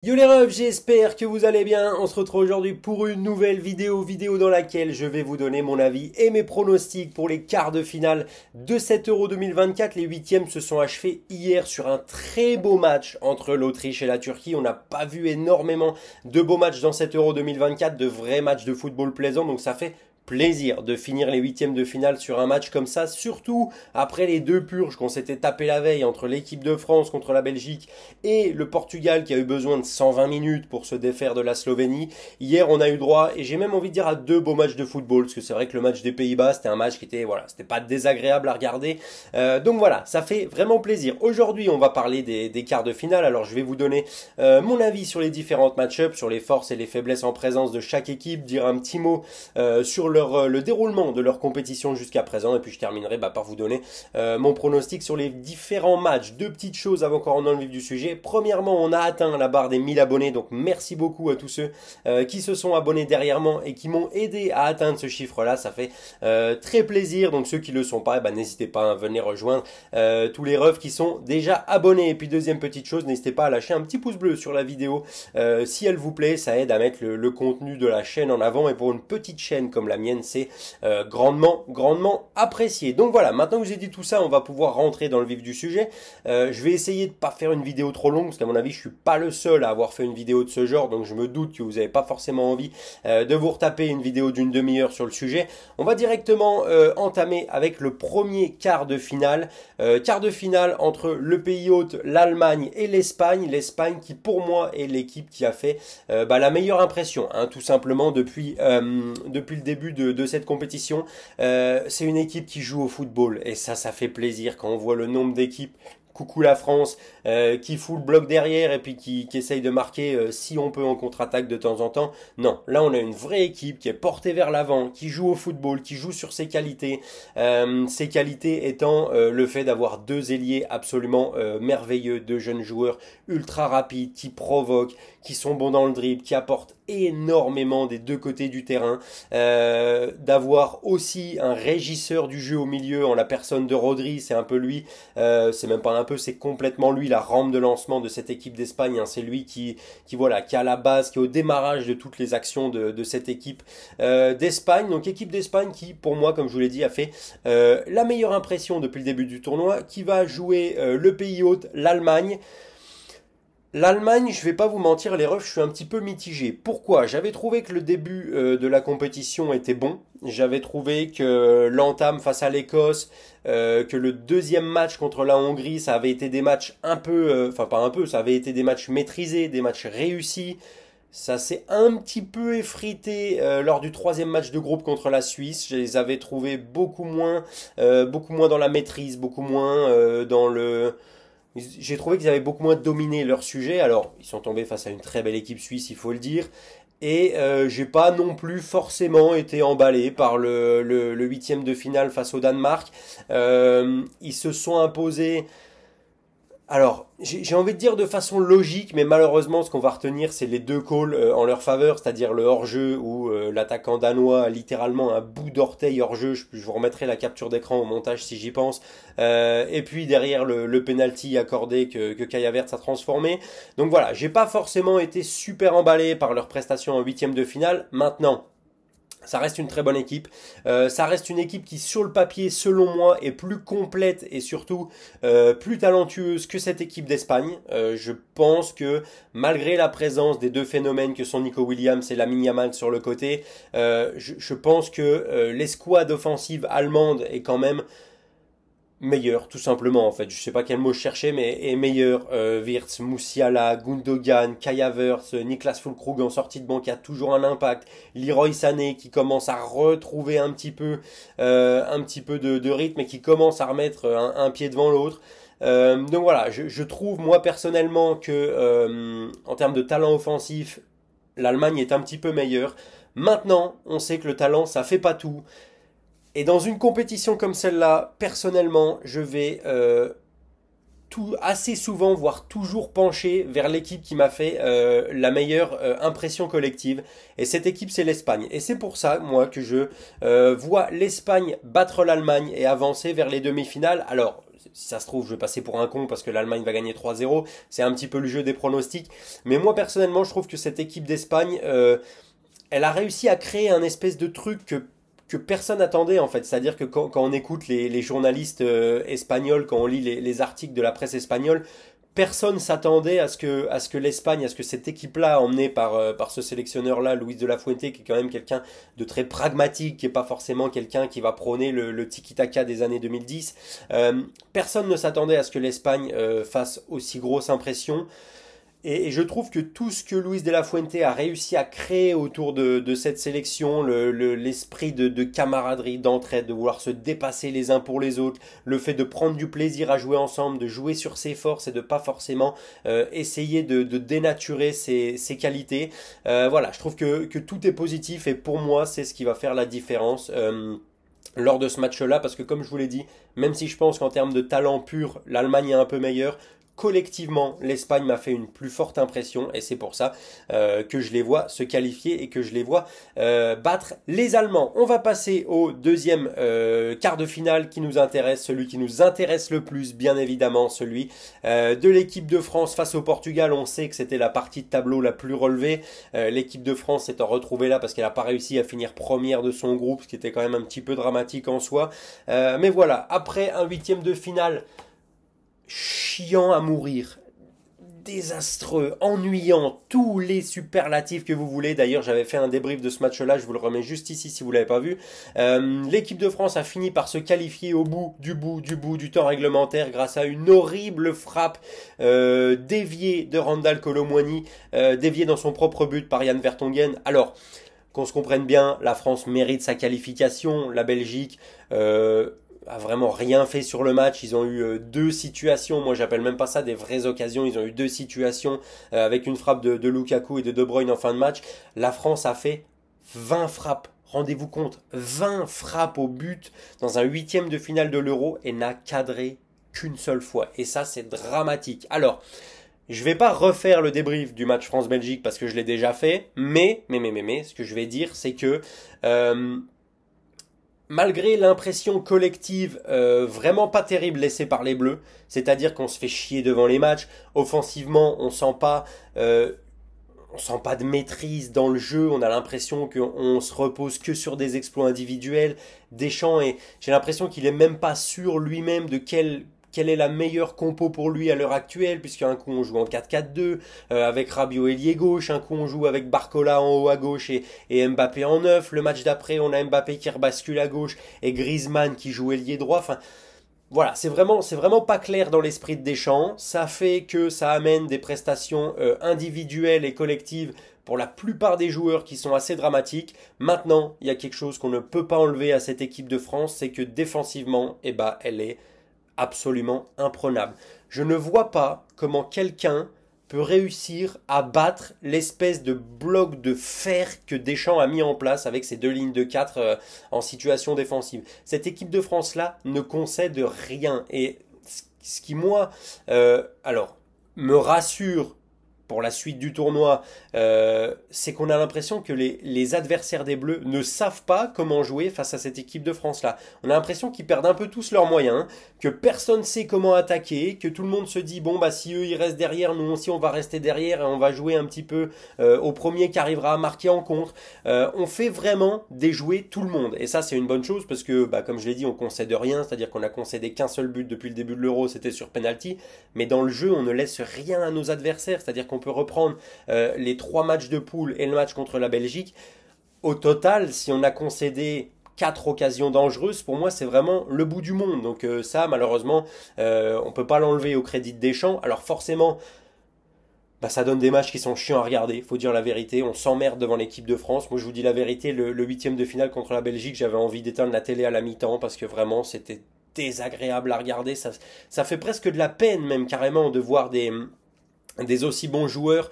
Yo les refs, j'espère que vous allez bien. On se retrouve aujourd'hui pour une nouvelle vidéo dans laquelle je vais vous donner mon avis et mes pronostics pour les quarts de finale de cet Euro 2024. Les huitièmes se sont achevés hier sur un très beau match entre l'Autriche et la Turquie. On n'a pas vu énormément de beaux matchs dans cet Euro 2024, de vrais matchs de football plaisants, donc ça fait plaisir de finir les huitièmes de finale sur un match comme ça, surtout après les deux purges qu'on s'était tapé la veille entre l'équipe de France contre la Belgique et le Portugal qui a eu besoin de 120 minutes pour se défaire de la Slovénie. Hier, on a eu droit, et j'ai même envie de dire, à deux beaux matchs de football, parce que c'est vrai que le match des Pays-Bas, c'était un match qui était, voilà, c'était pas désagréable à regarder. Donc voilà, ça fait vraiment plaisir. Aujourd'hui, on va parler des quarts de finale. Alors, je vais vous donner mon avis sur les différentes match-ups, sur les forces et les faiblesses en présence de chaque équipe, dire un petit mot sur le déroulement de leur compétition jusqu'à présent, et puis je terminerai par vous donner mon pronostic sur les différents matchs. Deux petites choses avant qu'on rentre dans le vif du sujet. Premièrement, on a atteint la barre des 1000 abonnés, donc merci beaucoup à tous ceux qui se sont abonnés derrière moi et qui m'ont aidé à atteindre ce chiffre-là. Ça fait très plaisir. Donc ceux qui le sont pas, n'hésitez pas à venir rejoindre tous les refs qui sont déjà abonnés. Et puis deuxième petite chose, n'hésitez pas à lâcher un petit pouce bleu sur la vidéo si elle vous plaît. Ça aide à mettre le contenu de la chaîne en avant, et pour une petite chaîne comme la mienne, c'est grandement apprécié. Donc voilà, maintenant que j'ai dit tout ça, on va pouvoir rentrer dans le vif du sujet. Je vais essayer de pas faire une vidéo trop longue, parce qu'à mon avis, je suis pas le seul à avoir fait une vidéo de ce genre, donc je me doute que vous n'avez pas forcément envie de vous retaper une vidéo d'une demi-heure sur le sujet. On va directement entamer avec le premier quart de finale. Quart de finale entre le pays hôte, l'Allemagne et l'Espagne. L'Espagne qui, pour moi, est l'équipe qui a fait la meilleure impression, hein, tout simplement depuis le début de cette compétition. C'est une équipe qui joue au football, et ça fait plaisir quand on voit le nombre d'équipes. Coucou la France, qui fout le bloc derrière et puis qui essaye de marquer si on peut en contre-attaque de temps en temps. Non, là on a une vraie équipe qui est portée vers l'avant, qui joue au football, qui joue sur ses qualités. Ses qualités étant le fait d'avoir deux ailiers absolument merveilleux, deux jeunes joueurs ultra rapides, qui provoquent, qui sont bons dans le dribble, qui apportent énormément des deux côtés du terrain, d'avoir aussi un régisseur du jeu au milieu en la personne de Rodri. C'est un peu lui, c'est même pas un peu, c'est complètement lui la rampe de lancement de cette équipe d'Espagne, hein. C'est lui qui est à la base, qui est au démarrage de toutes les actions de cette équipe d'Espagne. Donc équipe d'Espagne qui, pour moi, comme je vous l'ai dit, a fait la meilleure impression depuis le début du tournoi, qui va jouer le pays hôte, l'Allemagne. L'Allemagne, je vais pas vous mentir, les refs, je suis un petit peu mitigé. Pourquoi? J'avais trouvé que le début de la compétition était bon. J'avais trouvé que l'entame face à l'Écosse, que le deuxième match contre la Hongrie, ça avait été des matchs un peu, enfin pas un peu, ça avait été des matchs maîtrisés, des matchs réussis. Ça s'est un petit peu effrité lors du troisième match de groupe contre la Suisse. Je les avais trouvés beaucoup moins dans la maîtrise, beaucoup moins dans le. J'ai trouvé qu'ils avaient beaucoup moins dominé leur sujet. Alors, ils sont tombés face à une très belle équipe suisse, il faut le dire. Et j'ai pas non plus forcément été emballé par le huitième de finale face au Danemark. Ils se sont imposés. Alors, j'ai envie de dire de façon logique, mais malheureusement, ce qu'on va retenir, c'est les deux calls en leur faveur, c'est-à-dire le hors-jeu où l'attaquant danois a littéralement un bout d'orteil hors-jeu. Je vous remettrai la capture d'écran au montage si j'y pense. Et puis derrière le penalty accordé que Kai Havertz a transformé. Donc voilà, j'ai pas forcément été super emballé par leur prestation en huitième de finale. Maintenant, ça reste une très bonne équipe. Ça reste une équipe qui, sur le papier, selon moi, est plus complète et surtout plus talentueuse que cette équipe d'Espagne. Je pense que malgré la présence des deux phénomènes que sont Nico Williams et Lamine Yamal sur le côté, je pense que l'escouade offensive allemande est quand même meilleur, tout simplement, en fait. Je sais pas quel mot je cherchais, mais est meilleur. Wirtz, Moussiala, Gundogan, Kai Havertz, Niklas Füllkrug en sortie de banc qui a toujours un impact. Leroy Sané qui commence à retrouver un petit peu de rythme et qui commence à remettre un pied devant l'autre. Donc voilà, je trouve moi personnellement que en termes de talent offensif, l'Allemagne est un petit peu meilleure. Maintenant, on sait que le talent, ça fait pas tout. Et dans une compétition comme celle-là, personnellement, je vais assez souvent, voire toujours pencher vers l'équipe qui m'a fait la meilleure impression collective. Et cette équipe, c'est l'Espagne. Et c'est pour ça, moi, que je vois l'Espagne battre l'Allemagne et avancer vers les demi-finales. Alors, si ça se trouve, je vais passer pour un con parce que l'Allemagne va gagner 3-0. C'est un petit peu le jeu des pronostics. Mais moi, personnellement, je trouve que cette équipe d'Espagne, elle a réussi à créer un espèce de truc que personne n'attendait en fait. C'est-à-dire que quand on écoute les journalistes espagnols, quand on lit les articles de la presse espagnole, personne s'attendait à ce que l'Espagne, à ce que cette équipe-là, emmenée par ce sélectionneur-là, Luis de la Fuente, qui est quand même quelqu'un de très pragmatique, qui est pas forcément quelqu'un qui va prôner le tiki-taka des années 2010. Personne ne s'attendait à ce que l'Espagne fasse aussi grosse impression. Et je trouve que tout ce que Luis de la Fuente a réussi à créer autour de cette sélection, l'esprit de camaraderie, d'entraide, de vouloir se dépasser les uns pour les autres, le fait de prendre du plaisir à jouer ensemble, de jouer sur ses forces et de pas forcément essayer de dénaturer ses qualités. Voilà, je trouve que tout est positif et pour moi c'est ce qui va faire la différence. Lors de ce match-là, parce que comme je vous l'ai dit, même si je pense qu'en termes de talent pur, l'Allemagne est un peu meilleure, collectivement, l'Espagne m'a fait une plus forte impression et c'est pour ça que je les vois se qualifier et que je les vois battre les Allemands. On va passer au deuxième quart de finale qui nous intéresse, celui qui nous intéresse le plus, bien évidemment, celui de l'équipe de France face au Portugal. On sait que c'était la partie de tableau la plus relevée. L'équipe de France s'étant retrouvée là parce qu'elle n'a pas réussi à finir première de son groupe, ce qui était quand même un petit peu dramatique en soi. Mais voilà, après un huitième de finale chiant à mourir, désastreux, ennuyant, tous les superlatifs que vous voulez. D'ailleurs, j'avais fait un débrief de ce match-là, je vous le remets juste ici si vous l'avez pas vu. L'équipe de France a fini par se qualifier au bout du temps réglementaire grâce à une horrible frappe déviée de Randal Kolo Muani, déviée dans son propre but par Jan Vertonghen. Alors, qu'on se comprenne bien, la France mérite sa qualification, la Belgique a vraiment rien fait sur le match. Ils ont eu deux situations, moi j'appelle même pas ça des vraies occasions, ils ont eu deux situations avec une frappe de Lukaku et de Bruyne en fin de match. La France a fait 20 frappes, rendez-vous compte, 20 frappes au but dans un huitième de finale de l'Euro et n'a cadré qu'une seule fois. Et ça c'est dramatique. Alors, je vais pas refaire le débrief du match France-Belgique parce que je l'ai déjà fait, mais, ce que je vais dire c'est que malgré l'impression collective vraiment pas terrible laissée par les Bleus, c'est-à-dire qu'on se fait chier devant les matchs, offensivement on sent pas de maîtrise dans le jeu, on a l'impression qu'on se repose que sur des exploits individuels. Deschamps, et j'ai l'impression qu'il est même pas sûr lui-même de quelle est la meilleure compo pour lui à l'heure actuelle, puisqu'un coup on joue en 4-4-2 avec Rabiot ailier gauche, un coup on joue avec Barcola en haut à gauche et Mbappé en 9, le match d'après on a Mbappé qui rebascule à gauche et Griezmann qui joue ailier droit. Enfin voilà, c'est vraiment pas clair dans l'esprit de Deschamps. Ça fait que ça amène des prestations individuelles et collectives pour la plupart des joueurs qui sont assez dramatiques. Maintenant, il y a quelque chose qu'on ne peut pas enlever à cette équipe de France, c'est que défensivement, elle est absolument imprenable. Je ne vois pas comment quelqu'un peut réussir à battre l'espèce de bloc de fer que Deschamps a mis en place avec ses deux lignes de 4 en situation défensive. Cette équipe de France-là ne concède rien. Et ce qui, moi, me rassure pour la suite du tournoi, c'est qu'on a l'impression que les adversaires des Bleus ne savent pas comment jouer face à cette équipe de France-là. On a l'impression qu'ils perdent un peu tous leurs moyens, que personne ne sait comment attaquer, que tout le monde se dit, bon, bah si eux ils restent derrière, nous aussi on va rester derrière et on va jouer un petit peu au premier qui arrivera à marquer en contre. On fait vraiment déjouer tout le monde. Et ça, c'est une bonne chose parce que, bah, comme je l'ai dit, on concède rien, c'est-à-dire qu'on a concédé qu'un seul but depuis le début de l'Euro, c'était sur penalty. Mais dans le jeu, on ne laisse rien à nos adversaires, c'est-à-dire qu'on peut reprendre les 3 matchs de poule et le match contre la Belgique. Au total, si on a concédé 4 occasions dangereuses, pour moi c'est vraiment le bout du monde. Donc ça malheureusement on peut pas l'enlever au crédit de Deschamps. Alors forcément ça donne des matchs qui sont chiants à regarder, faut dire la vérité, on s'emmerde devant l'équipe de France. Moi je vous dis la vérité, le huitième de finale contre la Belgique, j'avais envie d'éteindre la télé à la mi-temps parce que vraiment c'était désagréable à regarder. Ça fait presque de la peine même carrément de voir des aussi bons joueurs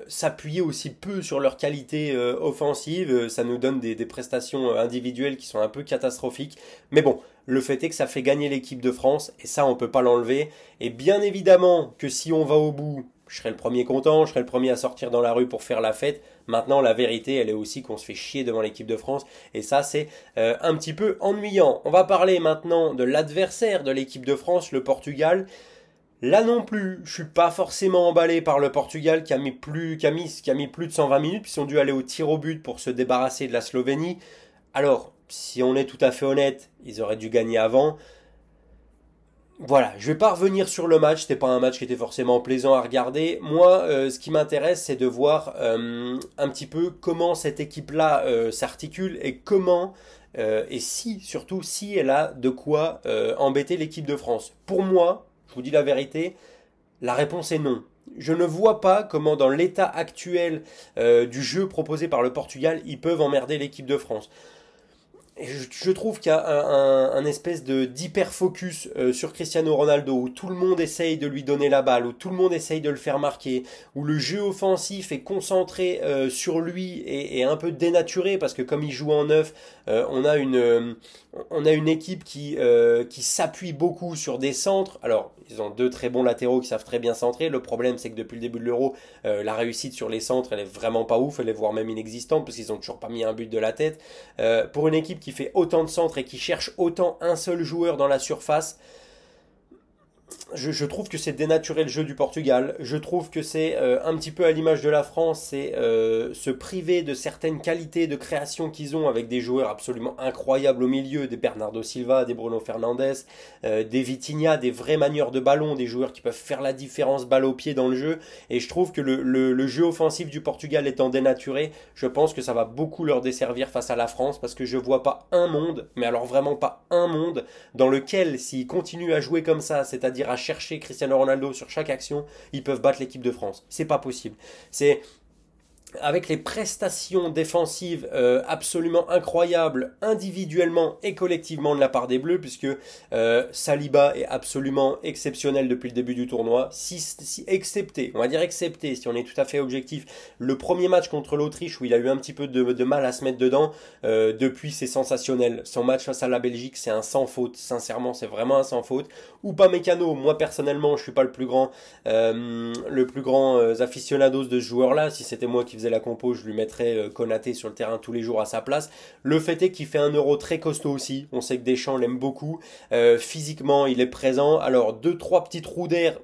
s'appuyer aussi peu sur leur qualité offensive. Ça nous donne des prestations individuelles qui sont un peu catastrophiques. Mais bon, le fait est que ça fait gagner l'équipe de France et ça on peut pas l'enlever. Et bien évidemment que si on va au bout, je serai le premier content, je serai le premier à sortir dans la rue pour faire la fête. Maintenant, la vérité, elle est aussi qu'on se fait chier devant l'équipe de France. Et ça, c'est un petit peu ennuyant. On va parler maintenant de l'adversaire de l'équipe de France, le Portugal. Là non plus, je suis pas forcément emballé par le Portugal qui a mis plus de 120 minutes, puis ils ont dû aller au tir au but pour se débarrasser de la Slovénie. Alors, si on est tout à fait honnête, ils auraient dû gagner avant. Voilà, je vais pas revenir sur le match, c'était pas un match qui était forcément plaisant à regarder. Moi, ce qui m'intéresse, c'est de voir un petit peu comment cette équipe-là s'articule et comment, et si, surtout, si elle a de quoi embêter l'équipe de France. Pour moi, je vous dis la vérité, la réponse est non. Je ne vois pas comment dans l'état actuel du jeu proposé par le Portugal, ils peuvent emmerder l'équipe de France. Et je trouve qu'il y a un espèce de d'hyper-focus sur Cristiano Ronaldo, où tout le monde essaye de lui donner la balle, où tout le monde essaye de le faire marquer, où le jeu offensif est concentré sur lui et un peu dénaturé, parce que comme il joue en neuf, on a une équipe qui s'appuie beaucoup sur des centres. Alors, ils ont deux très bons latéraux qui savent très bien centrer. Le problème, c'est que depuis le début de l'Euro, la réussite sur les centres, elle est vraiment pas ouf, elle est voire même inexistante, parce qu'ils ont toujours pas mis un but de la tête. Pour une équipe qui fait autant de centres et qui cherche autant un seul joueur dans la surface, je trouve que c'est dénaturer le jeu du Portugal. Je trouve que c'est un petit peu à l'image de la France, c'est se priver de certaines qualités de création qu'ils ont avec des joueurs absolument incroyables au milieu, des Bernardo Silva, des Bruno Fernandes, des Vitinha, des vrais manieurs de ballon, des joueurs qui peuvent faire la différence balle au pied dans le jeu. Et je trouve que le jeu offensif du Portugal étant dénaturé, je pense que ça va beaucoup leur desservir face à la France, parce que je vois pas un monde, mais alors vraiment pas un monde, dans lequel s'ils continuent à jouer comme ça, c'est-à-dire à chercher Cristiano Ronaldo sur chaque action, ils peuvent battre l'équipe de France. C'est pas possible. C'est avec les prestations défensives absolument incroyables individuellement et collectivement de la part des Bleus, puisque Saliba est absolument exceptionnel depuis le début du tournoi, excepté, on va dire excepté, si on est tout à fait objectif, le premier match contre l'Autriche où il a eu un petit peu de mal à se mettre dedans, depuis c'est sensationnel. Son match face à la Belgique, c'est un sans faute, sincèrement c'est vraiment un sans faute. Upamecano, moi personnellement je suis pas le plus grand aficionados de ce joueur-là. Si c'était moi qui faisais la compo, je lui mettrais Konaté sur le terrain tous les jours à sa place. Le fait est qu'il fait un Euro très costaud aussi. On sait que Deschamps l'aime beaucoup. Physiquement, il est présent. Alors, 2-3 petits trous d'air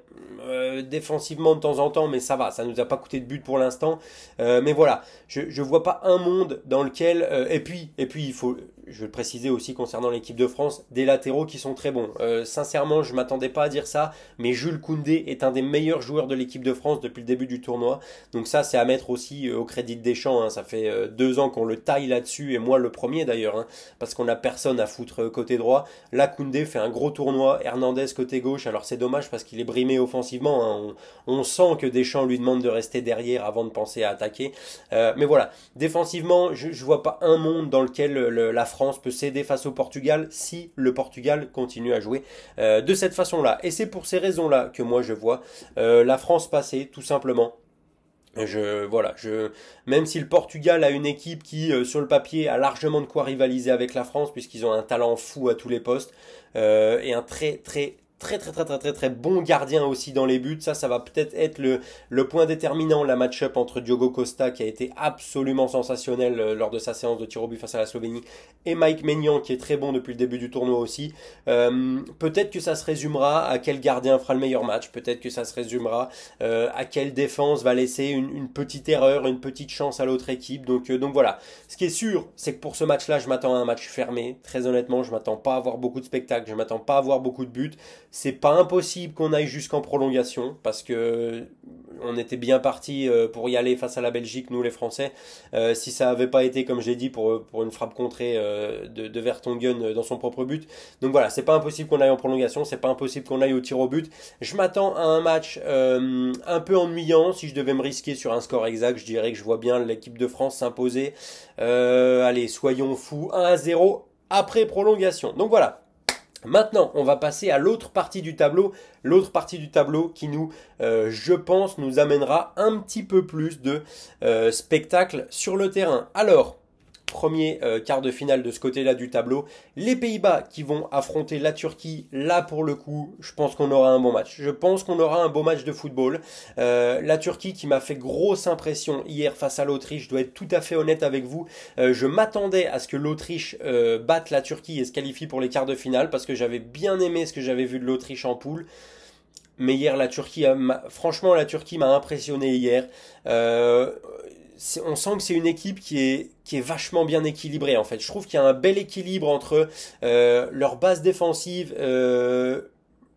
défensivement de temps en temps, mais ça va, ça nous a pas coûté de but pour l'instant. Mais voilà, je vois pas un monde dans lequel et puis il faut, je vais le préciser aussi concernant l'équipe de France, des latéraux qui sont très bons. Sincèrement, je m'attendais pas à dire ça, mais Jules Koundé est un des meilleurs joueurs de l'équipe de France depuis le début du tournoi. Donc ça, c'est à mettre aussi au crédit de Deschamps. Hein. Ça fait 2 ans qu'on le taille là-dessus, et moi le premier d'ailleurs, hein, parce qu'on a personne à foutre côté droit. Là, Koundé fait un gros tournoi, Hernandez côté gauche. Alors c'est dommage parce qu'il est brimé offensivement. Hein. On sent que Deschamps lui demande de rester derrière avant de penser à attaquer. Mais voilà, défensivement, je vois pas un monde dans lequel la France peut céder face au Portugal si le Portugal continue à jouer de cette façon-là. Et c'est pour ces raisons-là que moi je vois la France passer, tout simplement. Même si le Portugal a une équipe qui, sur le papier, a largement de quoi rivaliser avec la France, puisqu'ils ont un talent fou à tous les postes, et un très bon gardien aussi dans les buts. Ça va peut-être être le point déterminant, la match-up entre Diogo Costa, qui a été absolument sensationnel lors de sa séance de tir au but face à la Slovénie, et Mike Maignan, qui est très bon depuis le début du tournoi aussi. Peut-être que ça se résumera à quel gardien fera le meilleur match, peut-être que ça se résumera à quelle défense va laisser une petite erreur, une petite chance à l'autre équipe. Donc voilà, ce qui est sûr, c'est que pour ce match-là, je m'attends à un match fermé. Très honnêtement, je m'attends pas à avoir beaucoup de spectacles, je m'attends pas à avoir beaucoup de buts. C'est pas impossible qu'on aille jusqu'en prolongation, parce que on était bien parti pour y aller face à la Belgique, nous les Français. Si ça avait pas été, comme j'ai dit, pour une frappe contrée de Vertonghen dans son propre but. Donc voilà, c'est pas impossible qu'on aille en prolongation, c'est pas impossible qu'on aille au tir au but. Je m'attends à un match un peu ennuyant. Si je devais me risquer sur un score exact, je dirais que je vois bien l'équipe de France s'imposer. Allez, soyons fous, 1-0 après prolongation. Donc voilà. Maintenant, on va passer à l'autre partie du tableau qui nous, je pense, nous amènera un petit peu plus de spectacle sur le terrain. Alors, premier quart de finale de ce côté-là du tableau. Les Pays-Bas qui vont affronter la Turquie. Là, pour le coup, je pense qu'on aura un bon match. Je pense qu'on aura un beau match de football. La Turquie qui m'a fait grosse impression hier face à l'Autriche. Je dois être tout à fait honnête avec vous. Je m'attendais à ce que l'Autriche batte la Turquie et se qualifie pour les quarts de finale parce que j'avais bien aimé ce que j'avais vu de l'Autriche en poule. Mais hier, franchement, la Turquie m'a impressionné hier. On sent que c'est une équipe qui est vachement bien équilibrée en fait. Je trouve qu'il y a un bel équilibre entre leur base défensive,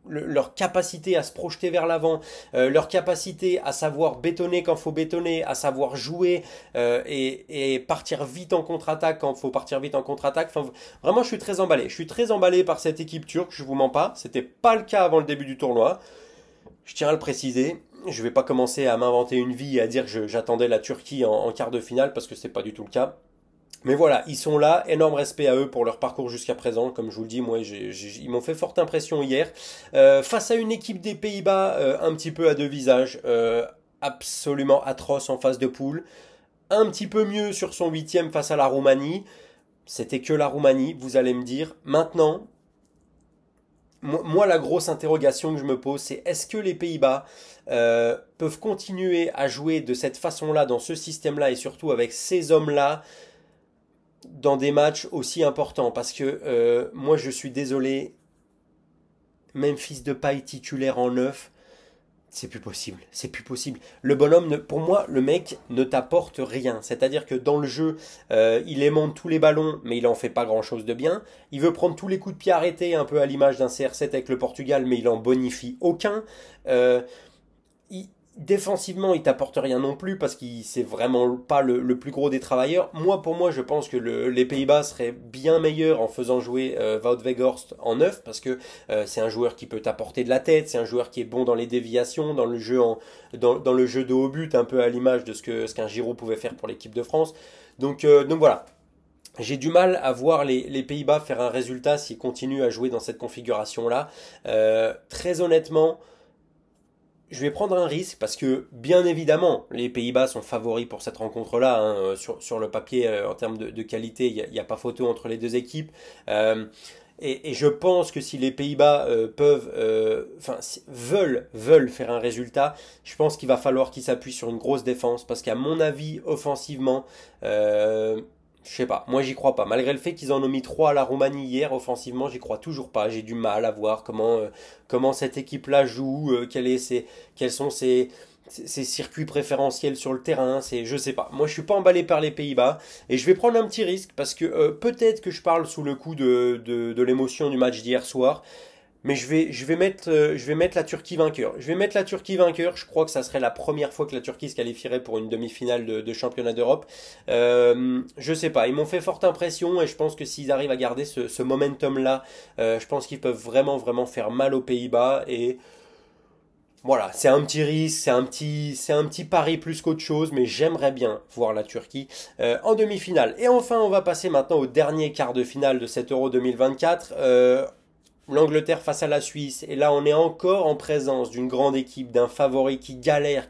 leur capacité à se projeter vers l'avant, leur capacité à savoir bétonner quand faut bétonner, à savoir jouer et partir vite en contre-attaque quand faut partir vite en contre-attaque. Enfin, vraiment, je suis très emballé. Je suis très emballé par cette équipe turque, je vous mens pas. C'était pas le cas avant le début du tournoi. Je tiens à le préciser. Je vais pas commencer à m'inventer une vie et à dire que j'attendais la Turquie en quart de finale parce que c'est pas du tout le cas. Mais voilà, ils sont là, énorme respect à eux pour leur parcours jusqu'à présent. Comme je vous le dis, moi, ils m'ont fait forte impression hier. Face à une équipe des Pays-Bas un petit peu à deux visages, absolument atroce en phase de poule. Un petit peu mieux sur son huitième face à la Roumanie. C'était que la Roumanie, vous allez me dire. Maintenant, moi, la grosse interrogation que je me pose, c'est est-ce que les Pays-Bas peuvent continuer à jouer de cette façon-là, dans ce système-là, et surtout avec ces hommes-là, dans des matchs aussi importants? Parce que moi, je suis désolé, Memphis Depay titulaire en neuf, c'est plus possible, c'est plus possible. Le bonhomme, pour moi, le mec ne t'apporte rien. C'est-à-dire que dans le jeu, il aimante tous les ballons, mais il en fait pas grand-chose de bien. Il veut prendre tous les coups de pied arrêtés, un peu à l'image d'un CR7 avec le Portugal, mais il en bonifie aucun. Défensivement, il t'apporte rien non plus parce qu'il c'est vraiment pas le plus gros des travailleurs. Pour moi, je pense que les Pays-Bas seraient bien meilleurs en faisant jouer Wout Weghorst en neuf parce que c'est un joueur qui peut t'apporter de la tête, c'est un joueur qui est bon dans les déviations, dans le jeu dans le jeu de haut but, un peu à l'image de ce qu'un Giroud pouvait faire pour l'équipe de France. Donc voilà. J'ai du mal à voir les Pays-Bas faire un résultat s'ils continuent à jouer dans cette configuration-là. Très honnêtement, je vais prendre un risque parce que, bien évidemment, les Pays-Bas sont favoris pour cette rencontre-là. Hein. Sur le papier, en termes de qualité, il n'y a pas photo entre les deux équipes. Et je pense que si les Pays-Bas veulent faire un résultat, je pense qu'il va falloir qu'ils s'appuient sur une grosse défense. Parce qu'à mon avis, offensivement, je sais pas, moi j'y crois pas. Malgré le fait qu'ils en ont mis 3 à la Roumanie hier, offensivement, j'y crois toujours pas. J'ai du mal à voir comment cette équipe-là joue, quels sont ses circuits préférentiels sur le terrain. Je sais pas. Moi je suis pas emballé par les Pays-Bas et je vais prendre un petit risque parce que peut-être que je parle sous le coup de l'émotion du match d'hier soir. Mais je vais mettre la Turquie vainqueur. Je vais mettre la Turquie vainqueur. Je crois que ça serait la première fois que la Turquie se qualifierait pour une demi-finale de championnat d'Europe. Je sais pas. Ils m'ont fait forte impression et je pense que s'ils arrivent à garder ce momentum-là, je pense qu'ils peuvent vraiment, vraiment faire mal aux Pays-Bas. Et voilà, c'est un petit risque, c'est un petit pari plus qu'autre chose, mais j'aimerais bien voir la Turquie en demi-finale. Et enfin, on va passer maintenant au dernier quart de finale de cet Euro 2024. L'Angleterre face à la Suisse, et là on est encore en présence d'une grande équipe, d'un favori qui galère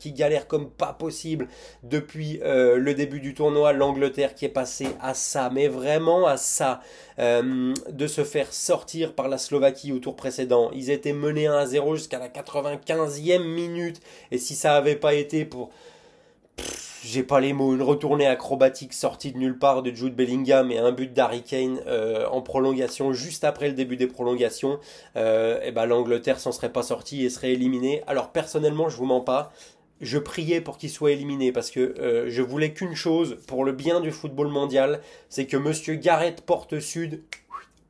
comme pas possible depuis le début du tournoi. L'Angleterre qui est passée à ça, mais vraiment à ça, de se faire sortir par la Slovaquie au tour précédent. Ils étaient menés 1-0 jusqu'à la 95e minute, et si ça avait pas été pour... J'ai pas les mots, une retournée acrobatique sortie de nulle part de Jude Bellingham et un but d'Harry Kane en prolongation, juste après le début des prolongations, et ben l'Angleterre s'en serait pas sortie et serait éliminée. Alors personnellement, je vous mens pas, je priais pour qu'il soit éliminé parce que je voulais qu'une chose pour le bien du football mondial, c'est que Monsieur Gareth Porte-Sud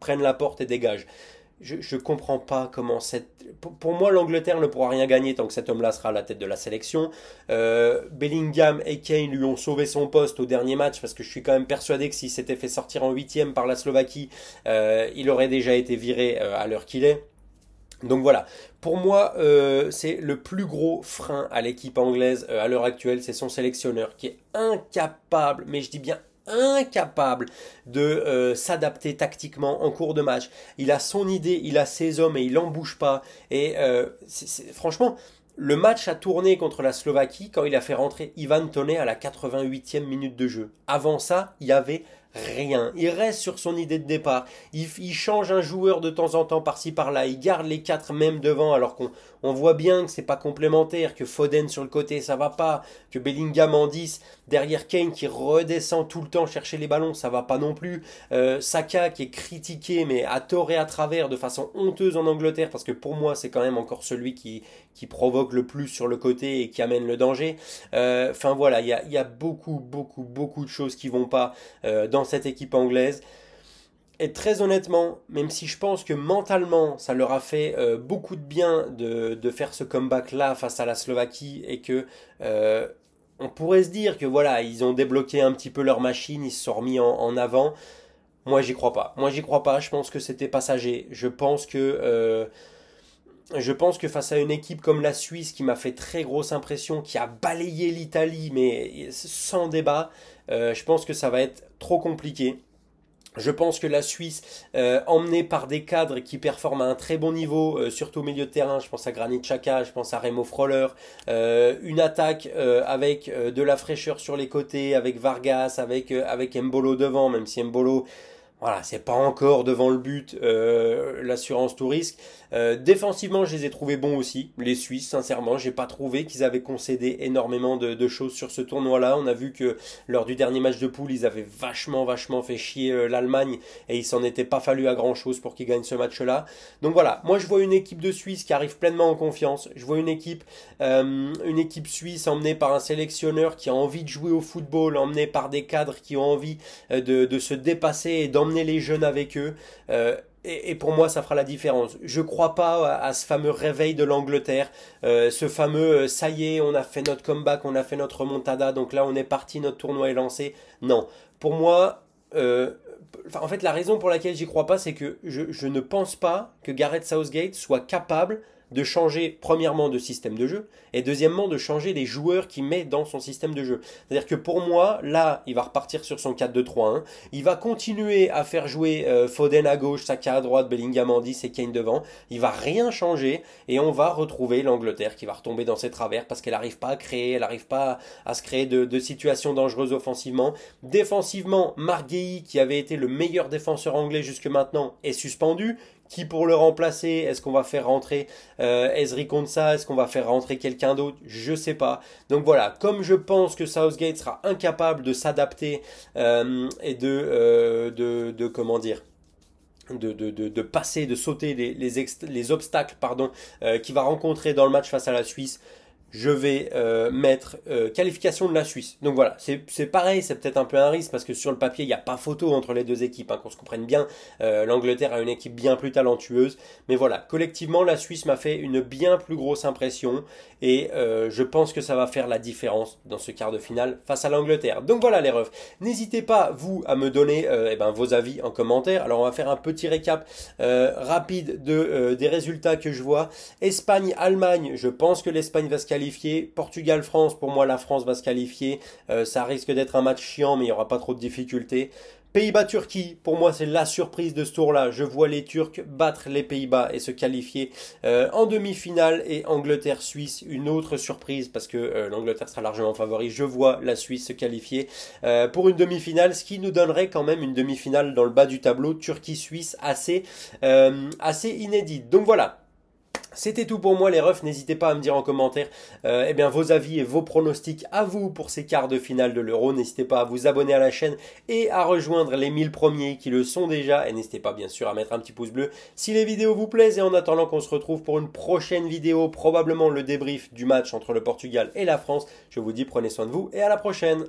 prenne la porte et dégage. Je comprends pas comment Pour moi, l'Angleterre ne pourra rien gagner tant que cet homme-là sera à la tête de la sélection. Bellingham et Kane lui ont sauvé son poste au dernier match parce que je suis quand même persuadé que s'il s'était fait sortir en huitième par la Slovaquie, il aurait déjà été viré à l'heure qu'il est. Donc voilà, pour moi, c'est le plus gros frein à l'équipe anglaise à l'heure actuelle, c'est son sélectionneur qui est incapable, mais je dis bien incapable de s'adapter tactiquement en cours de match. Il a son idée, il a ses hommes et il n'en bouge pas. Et franchement, le match a tourné contre la Slovaquie quand il a fait rentrer Ivan Toney à la 88e minute de jeu. Avant ça, il y avait Rien. Il reste sur son idée de départ. Il change un joueur de temps en temps par-ci par-là. Il garde les 4 même devant alors qu'on voit bien que c'est pas complémentaire, que Foden sur le côté ça va pas, que Bellingham en 10, derrière Kane qui redescend tout le temps chercher les ballons, ça va pas non plus. Saka qui est critiqué mais à tort et à travers de façon honteuse en Angleterre parce que pour moi c'est quand même encore celui qui provoque le plus sur le côté et qui amène le danger. Enfin voilà, il y a beaucoup de choses qui vont pas dans cette équipe anglaise. Et très honnêtement, même si je pense que mentalement ça leur a fait beaucoup de bien de faire ce comeback là face à la Slovaquie et que on pourrait se dire que voilà, ils ont débloqué un petit peu leur machine, ils se sont remis en avant. Moi j'y crois pas. Moi j'y crois pas, je pense que c'était passager. Je pense que face à une équipe comme la Suisse qui m'a fait très grosse impression, qui a balayé l'Italie mais sans débat, je pense que ça va être trop compliqué. Je pense que la Suisse, emmenée par des cadres qui performent à un très bon niveau, surtout au milieu de terrain, je pense à Granit Xhaka, je pense à Remo Freuler, une attaque avec de la fraîcheur sur les côtés, avec Vargas, avec Mbolo devant, même si Mbolo, voilà, c'est pas encore devant le but, l'assurance tout risque. Défensivement, je les ai trouvés bons aussi, les Suisses, sincèrement. J'ai pas trouvé qu'ils avaient concédé énormément de choses sur ce tournoi-là. On a vu que lors du dernier match de poule, ils avaient vachement fait chier l'Allemagne et il s'en était pas fallu à grand-chose pour qu'ils gagnent ce match-là. Donc voilà, moi je vois une équipe de Suisse qui arrive pleinement en confiance. Je vois une équipe suisse emmenée par un sélectionneur qui a envie de jouer au football, emmenée par des cadres qui ont envie de se dépasser et d'emmener les jeunes avec eux. Et pour moi, ça fera la différence. Je crois pas à ce fameux réveil de l'Angleterre, ce fameux ça y est, on a fait notre comeback, on a fait notre remontada, donc là on est parti, notre tournoi est lancé. Non, pour moi, en fait, la raison pour laquelle j'y crois pas, c'est que je ne pense pas que Gareth Southgate soit capable de changer premièrement de système de jeu et deuxièmement de changer les joueurs qu'il met dans son système de jeu. C'est-à-dire que pour moi, là, il va repartir sur son 4-2-3-1, il va continuer à faire jouer Foden à gauche, Saka à droite, Bellingham en 10 et Kane devant, il va rien changer et on va retrouver l'Angleterre qui va retomber dans ses travers parce qu'elle n'arrive pas à créer, elle n'arrive pas à se créer de situations dangereuses offensivement. Défensivement, Marc Guéhi, qui avait été le meilleur défenseur anglais jusque maintenant, est suspendu. Qui pour le remplacer? Est-ce qu'on va faire rentrer Ezri Konsa? Est-ce qu'on va faire rentrer quelqu'un d'autre? Je sais pas. Donc voilà, comme je pense que Southgate sera incapable de s'adapter et de comment dire, de passer, de sauter les obstacles pardon, qu'il va rencontrer dans le match face à la Suisse, je vais mettre qualification de la Suisse. Donc voilà, c'est pareil, c'est peut-être un peu un risque parce que sur le papier, il n'y a pas photo entre les deux équipes, hein, qu'on se comprenne bien. L'Angleterre a une équipe bien plus talentueuse. Mais voilà, collectivement, la Suisse m'a fait une bien plus grosse impression et je pense que ça va faire la différence dans ce quart de finale face à l'Angleterre. Donc voilà les refs. N'hésitez pas, vous, à me donner vos avis en commentaire. Alors on va faire un petit récap rapide des résultats que je vois. Espagne-Allemagne, je pense que l'Espagne va se qualifier. Portugal-France, pour moi la France va se qualifier. Ça risque d'être un match chiant mais il n'y aura pas trop de difficultés. Pays-Bas-Turquie, pour moi c'est la surprise de ce tour-là. Je vois les Turcs battre les Pays-Bas et se qualifier en demi-finale. Et Angleterre-Suisse, une autre surprise parce que l'Angleterre sera largement favori. Je vois la Suisse se qualifier pour une demi-finale, ce qui nous donnerait quand même une demi-finale dans le bas du tableau. Turquie-Suisse assez inédite. Donc voilà. C'était tout pour moi les refs, n'hésitez pas à me dire en commentaire vos avis et vos pronostics à vous pour ces quarts de finale de l'Euro. N'hésitez pas à vous abonner à la chaîne et à rejoindre les 1000 premiers qui le sont déjà. Et n'hésitez pas bien sûr à mettre un petit pouce bleu si les vidéos vous plaisent. Et en attendant qu'on se retrouve pour une prochaine vidéo, probablement le débrief du match entre le Portugal et la France, je vous dis prenez soin de vous et à la prochaine.